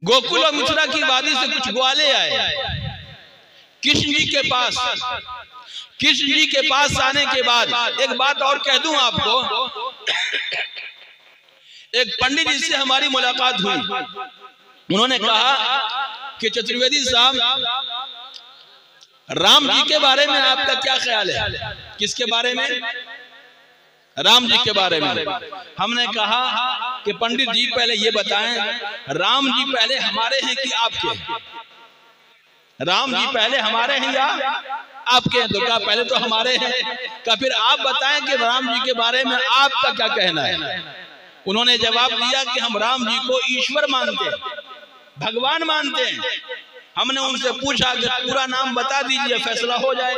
गोकुल और मिथिला की वादी से कुछ ग्वाले आए कृष्ण जी के पास। कृष्ण जी के पास आने के बाद एक बात और कह दूं आपको, एक पंडित जी से हमारी मुलाकात हुई। उन्होंने कहा कि चतुर्वेदी साहब, राम जी के बारे में आपका क्या ख्याल है? किसके बारे में? राम जी के बारे में। हमने कहा कि पंडित जी पहले ये बताएं, राम जी पहले हमारे हैं कि आपके? राम जी पहले हमारे हैं या आपके हैं? तो क्या पहले तो हमारे हैं। क्या फिर आप बताएं कि राम जी के बारे में आपका क्या कहना है? उन्होंने जवाब दिया कि हम राम जी को ईश्वर मानते हैं, भगवान मानते हैं। हमने उनसे पूछा कि पूरा नाम बता दीजिए, फैसला हो जाए।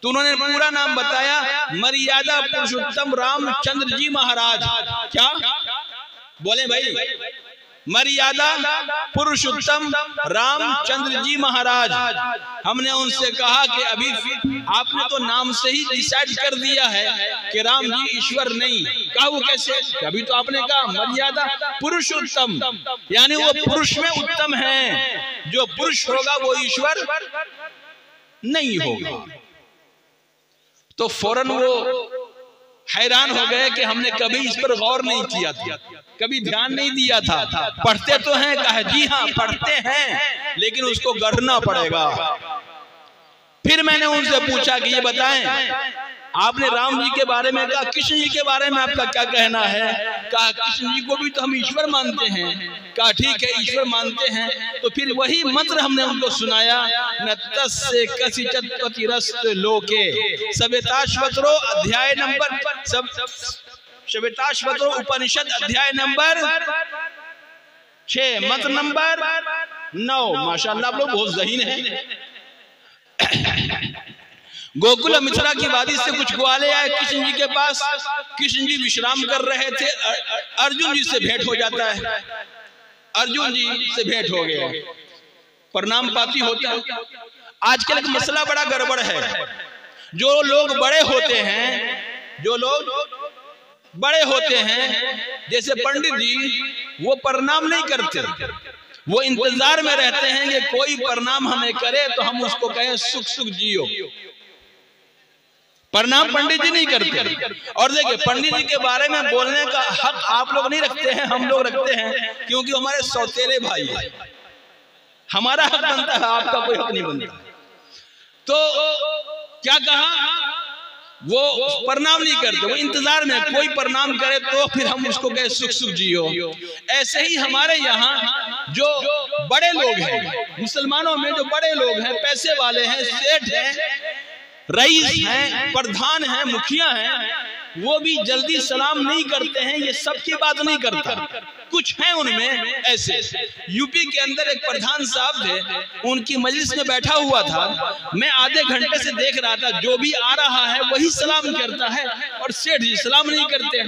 तो उन्होंने पूरा नाम बताया, मर्यादा पुरुषोत्तम रामचंद्र जी महाराज। क्या बोले भाई? मर्यादा पुरुषोत्तम रामचंद्र जी महाराज। हमने उनसे कहा कि अभी आपने तो नाम से ही डिसाइड कर दिया है कि राम जी ईश्वर नहीं। कहा वो कैसे? अभी तो आपने कहा मर्यादा पुरुषोत्तम, यानी वो पुरुष में उत्तम है। जो पुरुष होगा वो ईश्वर नहीं होगा। तो फौरन वो हैरान हो गए कि हमने कभी इस पर गौर नहीं किया था, कभी ध्यान नहीं दिया था। पढ़ते तो हैं? कहा जी हाँ पढ़ते हैं, लेकिन उसको गढ़ना पड़ेगा। फिर मैंने उनसे पूछा कि ये बताएं, आपने राम जी के बारे में कहा, कृष्ण जी के बारे में आपका क्या कहना है? कहा कृष्ण जी को भी तो हम ईश्वर मानते हैं। कहा ठीक है ईश्वर मानते हैं। तो फिर वही मंत्र हमने उनको सुनाया, न तस्य कसिचित् पतिरस्त लोके, सविताश्वतरो अध्याय नंबर सविताश्वतरो उपनिषद अध्याय नंबर 6 मंत्र नंबर 9। माशाअल्लाह आप लोग बहुत ज़हीन हैं। गोकुल और मिथिला की वादी से कुछ ग्वाले आए कृष्ण जी के पास। कृष्ण जी विश्राम कर रहे थे। अर्जुन जी से भेंट हो जाता है। अर्जुन जी से भेंट हो गया, प्रणाम पाती होता है। आजकल एक मसला बड़ा गड़बड़ है। जो लोग बड़े होते हैं, जो लोग बड़े होते हैं, जैसे पंडित जी, वो प्रणाम नहीं करते। वो इंतजार में रहते हैं कि कोई प्रणाम हमें करे तो हम उसको कहें सुख सुख जियो। प्रणाम पंडित जी नहीं करते। और देखिए पंडित जी के बारे में बोलने का हक आप लोग नहीं रखते हैं, हम लोग रखते हैं, क्योंकि हमारे सौतेले भाई हैं। हमारा हक बनता है, आपका कोई हक नहीं बनता। तो क्या कहा, वो प्रणाम नहीं करते, वो इंतजार में कोई प्रणाम करे तो फिर हम उसको कहे सुख सुख जियो। ऐसे ही हमारे यहाँ जो बड़े लोग हैं, मुसलमानों में जो बड़े लोग हैं, पैसे वाले हैं, सेठ हैं, रईस हैं, प्रधान हैं, मुखिया हैं, वो भी जल्दी सलाम नहीं करते हैं। ये सबकी बात नहीं करता, कुछ हैं उनमें ऐसे। यूपी के अंदर एक प्रधान साहब थे, उनकी मजलिस में बैठा हुआ था। मैं आधे घंटे से देख रहा था, जो भी आ रहा है वही सलाम करता है और सेठ जी सलाम नहीं करते।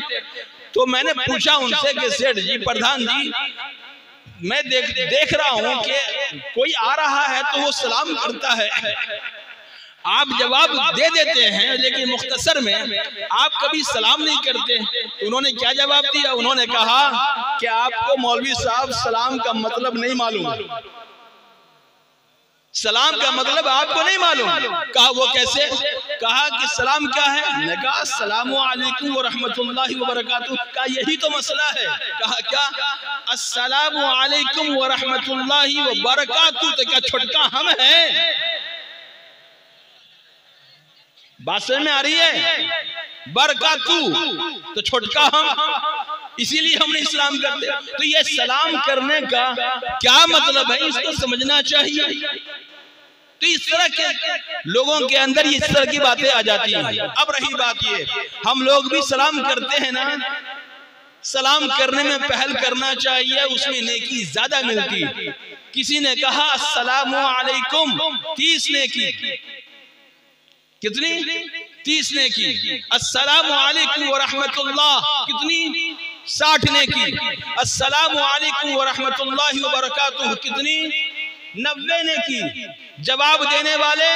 तो मैंने पूछा उनसे कि सेठ जी, प्रधान जी, मैं देख रहा हूं कि कोई आ रहा है तो वो सलाम करता है, आप जवाब दे देते हैं, लेकिन मुख्तसर में आप कभी सलाम नहीं करते। तो उन्होंने क्या जवाब दिया? उन्होंने कहा कि आपको मौलवी साहब सलाम का मतलब नहीं मालूम, सलाम का मतलब आपको नहीं मालूम। कहा वो कैसे? कहा कि सलाम क्या है? मैंने कहा अस्सलामु अलैकुम व रहमतुल्लाहि व बरकातुहू। कहा यही तो मसला है। कहा क्या? अस्सलामु अलैकुम व रहमतुल्लाहि व बरकातुहू। तो क्या छुटका हम हैं? बात समझ में आ रही है? बरकातू तो छोटका हम, इसीलिए हम नहीं सलाम करते। तो ये सलाम करने का क्या मतलब है, इसको समझना चाहिए। तो इस तरह के लोगों के अंदर इस तरह की बातें आ जाती हैं। अब रही बात ये, हम लोग भी सलाम करते हैं ना, सलाम करने में पहल करना चाहिए, उसमें नेकी ज्यादा मिलती। किसी ने कहा अस्सलामु अलैकुम, 30 नेकी। कितनी? 30 नेकी। अस्सलामु अलैकुम व रहमतुल्लाह, कितनी? 60 नेकी। अस्सलामु अलैकुम व रहमतुल्लाहि व बरकातुहू, कितनी? 90 ने की। जवाब देने वाले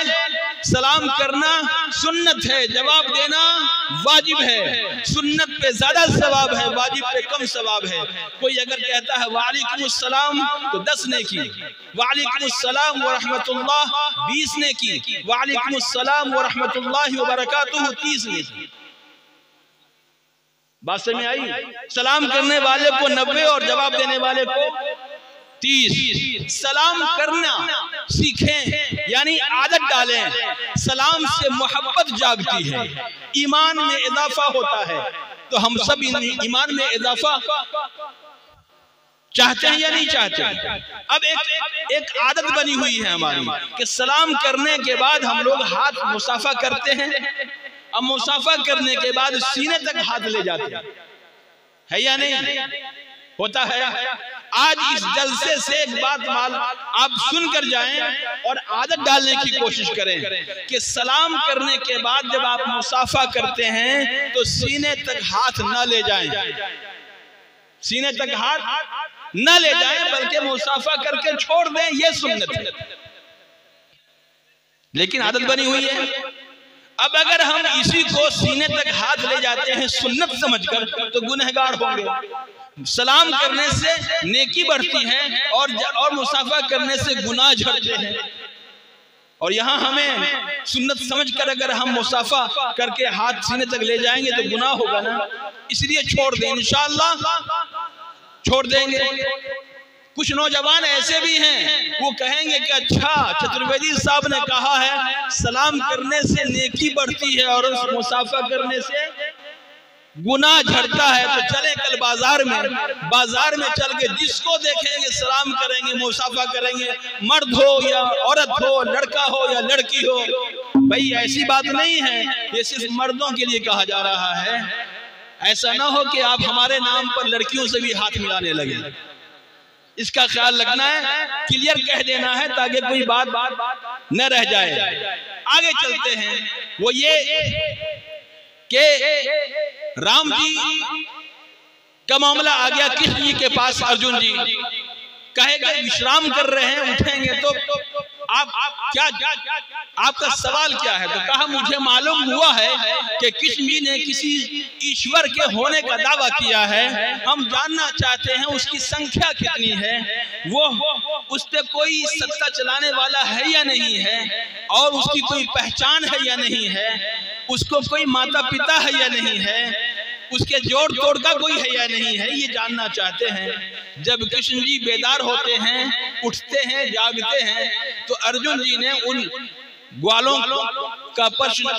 सलाम करना सुन्नत है, जवाब देना वाजिब है। सुन्नत पे ज्यादा सवाब है, वाजिब पे कम सवाब है। कोई अगर कहता है वालेकुमुस्सलाम तो 10 ने की, वालेकुमुस्सलाम व रहमतुल्लाह 20 ने की, वालेकुमुस्सलाम व रहमतुल्लाहि व बरकातुहू 30 ने की। बात समझ में आई? सलाम करने वाले को 90 और जवाब देने वाले को 30। सलाम करना सीखें, यानी आदत डालें। सलाम से मोहब्बत जागती है, ईमान में इजाफा होता है। तो हम सब ईमान में इजाफा चाहते हैं या नहीं चाहते? अब एक आदत बनी हुई है हमारी कि सलाम करने के बाद हम लोग हाथ मुसाफा करते हैं। अब मुसाफा करने के बाद सीने तक हाथ ले जाते हैं, है या नहीं? होता है। आज इस जलसे से एक बात आप सुनकर जाएं और आदत डालने की कोशिश करें कि सलाम करने के बाद जब आप मुसाफा करते हैं तो सीने तक हाथ न ले जाएं, सीने तक हाथ न ले जाएं, बल्कि मुसाफा करके छोड़ दें। ये सुन्नत है, लेकिन आदत बनी हुई है। अब अगर हम इसी को सीने तक हाथ ले जाते हैं सुन्नत समझकर, तो गुनहगार होंगे। सलाम करने से नेकी बढ़ती है और मुसाफा करने से गुनाह झड़ते हैं। और यहाँ हमें सुन्नत समझकर अगर हम मुसाफा करके हाथ सीने तक ले जाएंगे तो गुनाह होगा ना, इसलिए छोड़ दें, इंशाअल्लाह छोड़ देंगे। कुछ नौजवान ऐसे भी हैं, वो कहेंगे कि अच्छा चतुर्वेदी साहब ने कहा है सलाम करने से नेकी बढ़ती है और मुसाफा करने से गुनाह झड़ता है, तो चले कल बाजार में चल के जिसको देखेंगे सलाम करेंगे, मुसाफा करेंगे, मर्द हो या औरत हो, लड़का हो या लड़की हो। भाई ऐसी बात नहीं है, ये सिर्फ मर्दों के लिए कहा जा रहा है। ऐसा ना हो कि आप हमारे नाम पर लड़कियों से भी हाथ मिलाने लगे, इसका ख्याल रखना है, क्लियर कह देना है ताकि कोई बात न रह जाए। आगे चलते हैं। वो ये कि राम जी का मामला आ गया कृष्ण जी के पास। अर्जुन जी कहेगा विश्राम कर रहे हैं, उठेंगे तो आप क्या आपका सवाल क्या है? तो कहा मुझे मालूम हुआ है कि कृष्ण जी ने किसी ईश्वर के होने का दावा किया है। हम जानना चाहते हैं उसकी संख्या कितनी है, वो उस पे कोई सत्ता चलाने वाला है या नहीं है, और उसकी कोई पहचान है या नहीं है, उसको कोई माता पिता है या नहीं है, उसके जोड़ तोड़ का कोई है या नहीं है, ये जानना चाहते हैं। जब कृष्ण जी बेदार होते हैं, उठते हैं, जागते हैं, तो अर्जुन जी ने उन ग्वालों का प्रश्न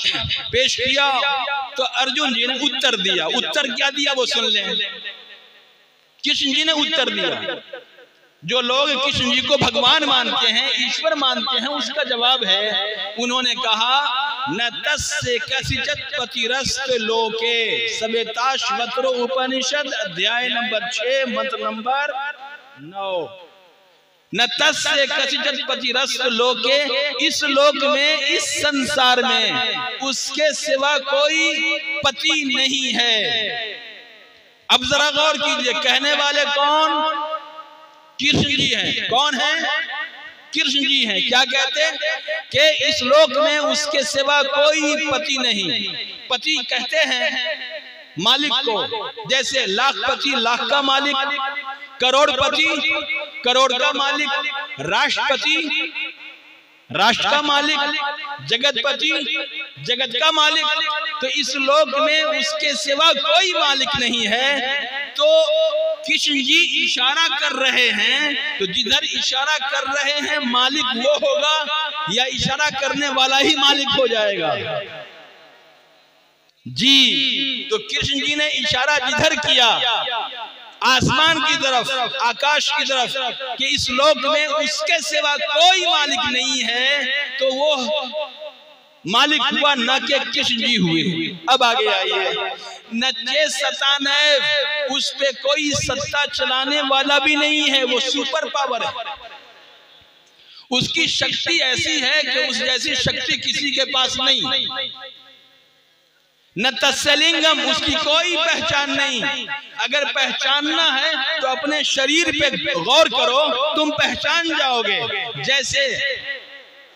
पेश किया, तो अर्जुन जी ने उत्तर दिया। उत्तर क्या दिया वो सुन लें। कृष्ण जी ने उत्तर दिया, जो लोग कृष्ण जी को भगवान मानते हैं, ईश्वर मानते हैं, उसका जवाब है, उन्होंने कहा न तस्य कसिचित् पतिरस्त लोके। सवेताश्वतरो उपनिषद अध्याय नंबर 6 मंत्र नंबर 9। न तस्य कसिचित् पतिरस्त लोके, इस लोक में, इस संसार में उसके सिवा कोई पति नहीं है। अब जरा गौर कीजिए, कहने वाले कौन? कृष्ण जी हैं। कौन है? कृष्ण जी हैं। क्या कहते हैं कि इस लोक में उसके सिवा कोई पति नहीं। पति कहते हैं मालिक को, जैसे लाखपति लाख का मालिक, करोड़पति करोड़ का मालिक, राष्ट्रपति राष्ट्र का मालिक, जगतपति जगत का मालिक। तो इस लोक में उसके सिवा कोई मालिक नहीं है। तो कृष्ण जी इशारा कर रहे हैं, तो जिधर इशारा कर रहे हैं मालिक वो होगा या इशारा करने वाला ही मालिक हो जाएगा? जी, तो कृष्ण जी ने इशारा जिधर किया आसमान की तरफ, आकाश की तरफ, कि इस लोक में उसके सिवा कोई मालिक नहीं है, तो वो मालिक हुआ न के कृष्ण जी हुए। अब आगे आइए। नचे सतानैव, उस पे कोई सत्ता चलाने वाला भी नहीं है, वो सुपर पावर है। उसकी शक्ति ऐसी है कि उस जैसी शक्ति किसी के पास नहीं। न तस्लिंगम, उसकी कोई पहचान नहीं। अगर पहचानना है तो अपने शरीर पे गौर करो, तुम पहचान जाओगे। जैसे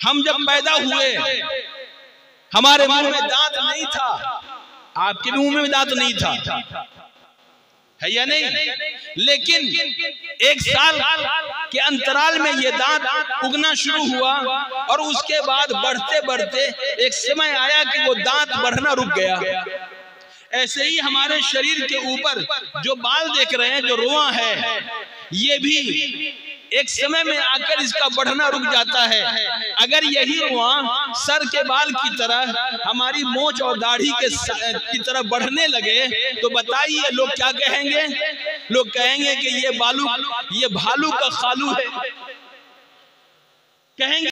हम जब पैदा हुए हमारे मुंह में दांत नहीं था, आपके मुंह में दांत नहीं था, है या नहीं? लेकिन 1 साल के अंतराल में ये दांत उगना शुरू हुआ और उसके बाद बढ़ते बढ़ते एक समय आया कि वो दांत बढ़ना रुक गया। ऐसे ही हमारे शरीर के ऊपर जो बाल देख रहे हैं, जो रोआ है, ये भी एक समय में आकर इसका बढ़ना रुक जाता है। अगर यही रुआ सर के बाल की तरह हमारी मोछ और दाढ़ी की तरह बढ़ने लगे तो बताइए लोग क्या कहेंगे? लोग कहेंगे कि ये भालू का खालू है, कहेंगे।